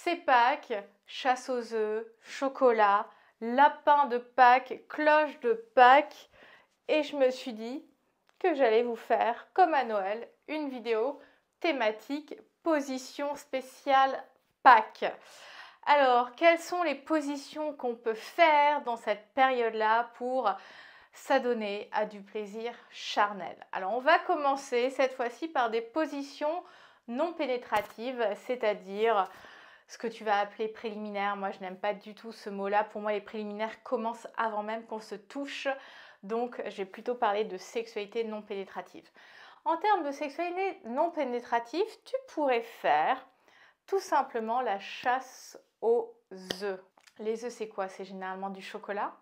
C'est Pâques, chasse aux œufs, chocolat, lapin de Pâques, cloche de Pâques. Et je me suis dit que j'allais vous faire, comme à Noël, une vidéo thématique position spéciale Pâques. Alors, quelles sont les positions qu'on peut faire dans cette période-là pour s'adonner à du plaisir charnel? Alors, on va commencer cette fois-ci par des positions non pénétratives, c'est-à-dire ce que tu vas appeler préliminaire. Moi, je n'aime pas du tout ce mot-là. Pour moi, les préliminaires commencent avant même qu'on se touche. Donc, je vais plutôt parler de sexualité non pénétrative. En termes de sexualité non pénétrative, tu pourrais faire tout simplement la chasse aux œufs. Les œufs, c'est quoi? C'est généralement du chocolat.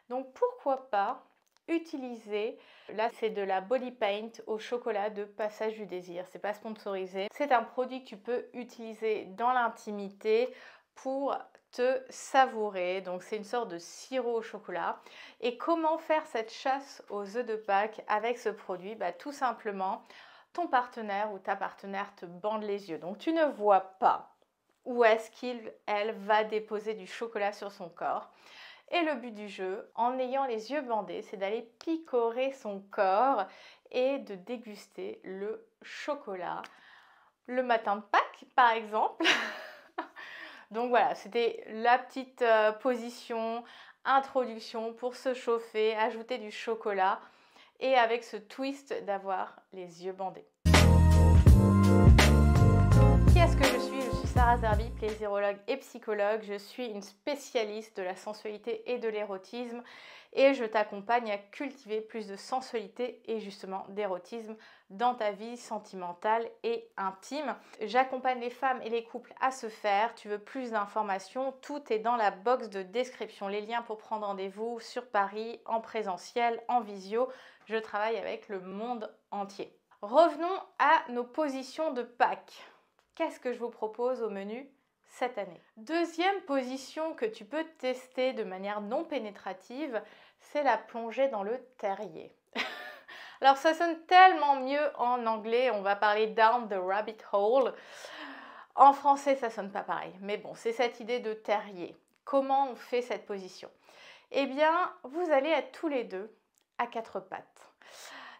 Donc, pourquoi pas utiliser, là c'est de la body paint au chocolat de Passage du Désir, c'est pas sponsorisé, c'est un produit que tu peux utiliser dans l'intimité pour te savourer, donc c'est une sorte de sirop au chocolat. Et comment faire cette chasse aux œufs de Pâques avec ce produit? Tout simplement, ton partenaire ou ta partenaire te bande les yeux, donc tu ne vois pas où est-ce elle va déposer du chocolat sur son corps. Et le but du jeu, en ayant les yeux bandés, c'est d'aller picorer son corps et de déguster le chocolat le matin de Pâques, par exemple. Donc voilà, c'était la petite position, introduction pour se chauffer, ajouter du chocolat et avec ce twist d'avoir les yeux bandés. Qui est-ce que je suis? Je suis Sarah Zerbi, plaisirologue et psychologue. Je suis une spécialiste de la sensualité et de l'érotisme et je t'accompagne à cultiver plus de sensualité et justement d'érotisme dans ta vie sentimentale et intime. J'accompagne les femmes et les couples à se faire. Tu veux plus d'informations? Tout est dans la box de description. Les liens pour prendre rendez-vous sur Paris, en présentiel, en visio. Je travaille avec le monde entier. Revenons à nos positions de Pâques. Qu'est-ce que je vous propose au menu cette année? Deuxième position que tu peux tester de manière non pénétrative, c'est la plongée dans le terrier. Alors ça sonne tellement mieux en anglais, on va parler down the rabbit hole. En français, ça sonne pas pareil, mais bon, c'est cette idée de terrier. Comment on fait cette position? Eh bien, vous allez être tous les deux à quatre pattes.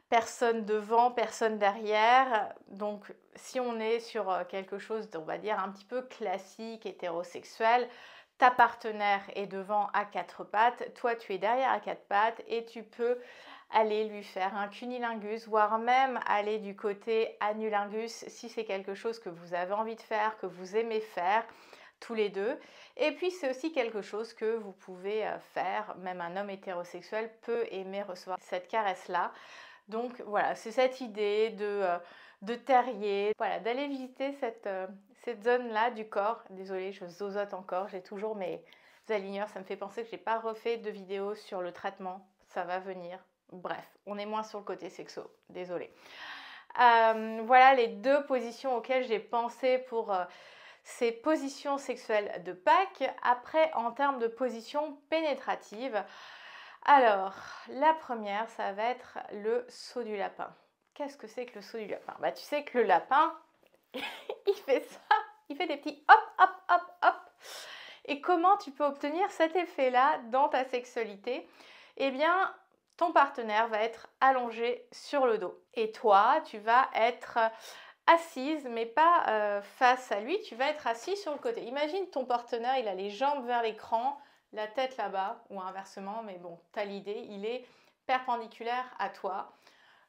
Personne devant, personne derrière. Donc, si on est sur quelque chose, on va dire, un petit peu classique, hétérosexuel, ta partenaire est devant à quatre pattes, toi tu es derrière à quatre pattes et tu peux aller lui faire un cunilingus, voire même aller du côté anulingus si c'est quelque chose que vous avez envie de faire, que vous aimez faire tous les deux. Et puis c'est aussi quelque chose que vous pouvez faire, même un homme hétérosexuel peut aimer recevoir cette caresse-là. Donc voilà, c'est cette idée de terrier, voilà, d'aller visiter cette zone-là du corps. Désolée, je zozote encore, j'ai toujours mes aligneurs, ça me fait penser que je n'ai pas refait de vidéo sur le traitement, ça va venir. Bref, on est moins sur le côté sexo, désolée. Voilà les deux positions auxquelles j'ai pensé pour ces positions sexuelles de Pâques. Après, en termes de position pénétrative, alors, la première, ça va être le saut du lapin. Qu'est-ce que c'est que le saut du lapin? Tu sais que le lapin, il fait ça, il fait des petits hop, hop, hop, hop. Et comment tu peux obtenir cet effet-là dans ta sexualité? Eh bien, ton partenaire va être allongé sur le dos. Et toi, tu vas être assise, mais pas face à lui, tu vas être assis sur le côté. Imagine ton partenaire, il a les jambes vers l'écran, la tête là-bas, ou inversement, mais bon, tu as l'idée, il est perpendiculaire à toi.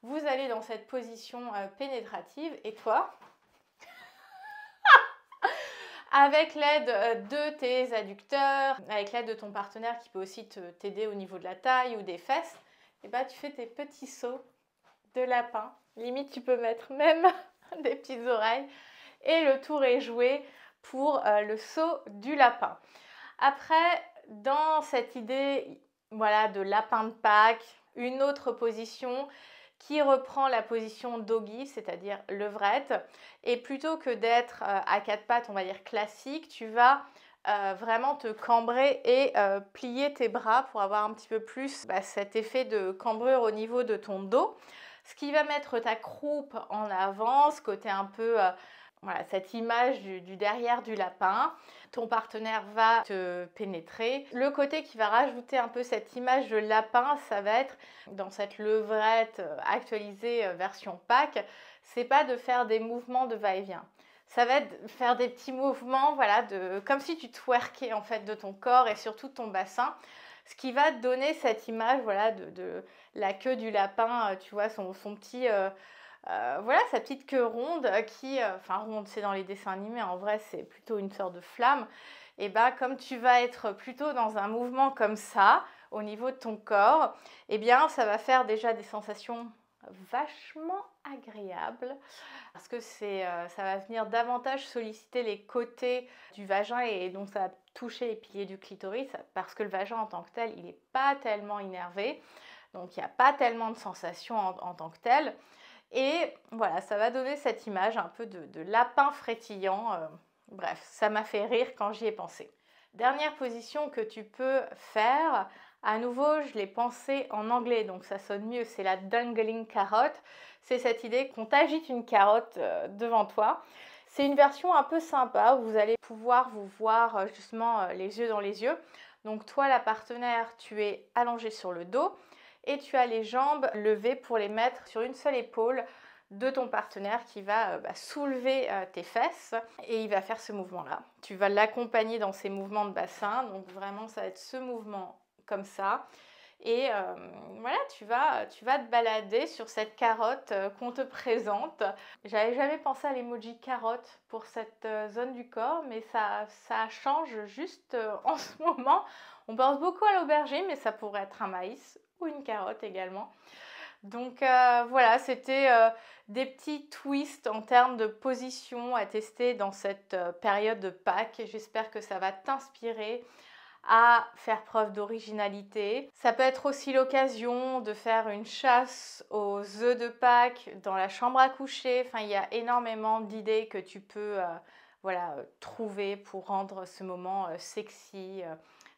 Vous allez dans cette position pénétrative et toi, avec l'aide de tes adducteurs, avec l'aide de ton partenaire qui peut aussi t'aider au niveau de la taille ou des fesses, et tu fais tes petits sauts de lapin. Limite, tu peux mettre même des petites oreilles et le tour est joué pour le saut du lapin. Après, dans cette idée de lapin de Pâques, une autre position qui reprend la position doggy, c'est-à-dire levrette. Et plutôt que d'être à quatre pattes, on va dire classique, tu vas vraiment te cambrer et plier tes bras pour avoir un petit peu plus cet effet de cambrure au niveau de ton dos. Ce qui va mettre ta croupe en avant, ce côté un peu voilà, cette image du derrière du lapin. Ton partenaire va te pénétrer. Le côté qui va rajouter un peu cette image de lapin, ça va être dans cette levrette actualisée version Pâques, c'est pas de faire des mouvements de va-et-vient. Ça va être de faire des petits mouvements, voilà, comme si tu twerkais en fait de ton corps et surtout de ton bassin. Ce qui va te donner cette image, voilà, de la queue du lapin, tu vois, son petit... voilà, sa petite queue ronde qui, enfin ronde c'est dans les dessins animés, en vrai c'est plutôt une sorte de flamme. Et bah comme tu vas être plutôt dans un mouvement comme ça, au niveau de ton corps, eh bien ça va faire déjà des sensations vachement agréables parce que ça va venir davantage solliciter les côtés du vagin et donc ça va toucher les piliers du clitoris parce que le vagin en tant que tel, il n'est pas tellement innervé, donc il n'y a pas tellement de sensations en tant que tel. Et voilà, ça va donner cette image un peu de lapin frétillant. Bref, ça m'a fait rire quand j'y ai pensé. Dernière position que tu peux faire, à nouveau, je l'ai pensé en anglais, donc ça sonne mieux, c'est la dangling carrot. C'est cette idée qu'on t'agite une carotte devant toi. C'est une version un peu sympa où vous allez pouvoir vous voir justement les yeux dans les yeux. Donc toi, la partenaire, tu es allongée sur le dos et tu as les jambes levées pour les mettre sur une seule épaule de ton partenaire qui va soulever tes fesses et il va faire ce mouvement-là. Tu vas l'accompagner dans ces mouvements de bassin, donc vraiment ça va être ce mouvement comme ça. Et voilà, tu vas te balader sur cette carotte qu'on te présente. J'avais jamais pensé à l'emoji carotte pour cette zone du corps, mais ça change juste en ce moment. On pense beaucoup à l'aubergine, mais ça pourrait être un maïs ou une carotte également. Donc voilà, c'était des petits twists en termes de position à tester dans cette période de Pâques. J'espère que ça va t'inspirer à faire preuve d'originalité. Ça peut être aussi l'occasion de faire une chasse aux œufs de Pâques dans la chambre à coucher. Enfin, il y a énormément d'idées que tu peux trouver pour rendre ce moment sexy,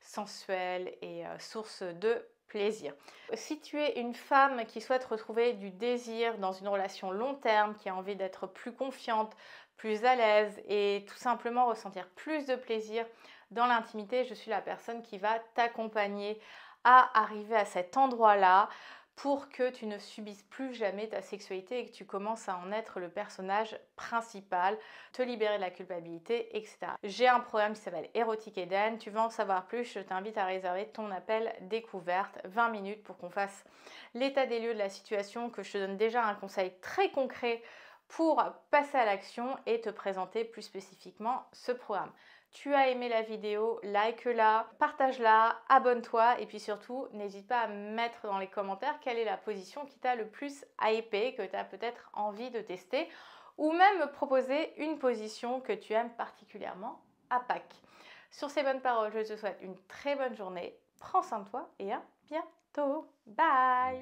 sensuel et source de plaisir. Si tu es une femme qui souhaite retrouver du désir dans une relation long terme, qui a envie d'être plus confiante, plus à l'aise et tout simplement ressentir plus de plaisir dans l'intimité, je suis la personne qui va t'accompagner à arriver à cet endroit-là pour que tu ne subisses plus jamais ta sexualité et que tu commences à en être le personnage principal, te libérer de la culpabilité, etc. J'ai un programme qui s'appelle Érotique Eden. Tu veux en savoir plus, je t'invite à réserver ton appel découverte, 20 minutes pour qu'on fasse l'état des lieux de la situation, que je te donne déjà un conseil très concret pour passer à l'action et te présenter plus spécifiquement ce programme. Tu as aimé la vidéo, like-la, partage-la, abonne-toi et puis surtout, n'hésite pas à mettre dans les commentaires quelle est la position qui t'a le plus hypé, que tu as peut-être envie de tester ou même me proposer une position que tu aimes particulièrement à Pâques. Sur ces bonnes paroles, je te souhaite une très bonne journée, prends soin de toi et à bientôt. Bye!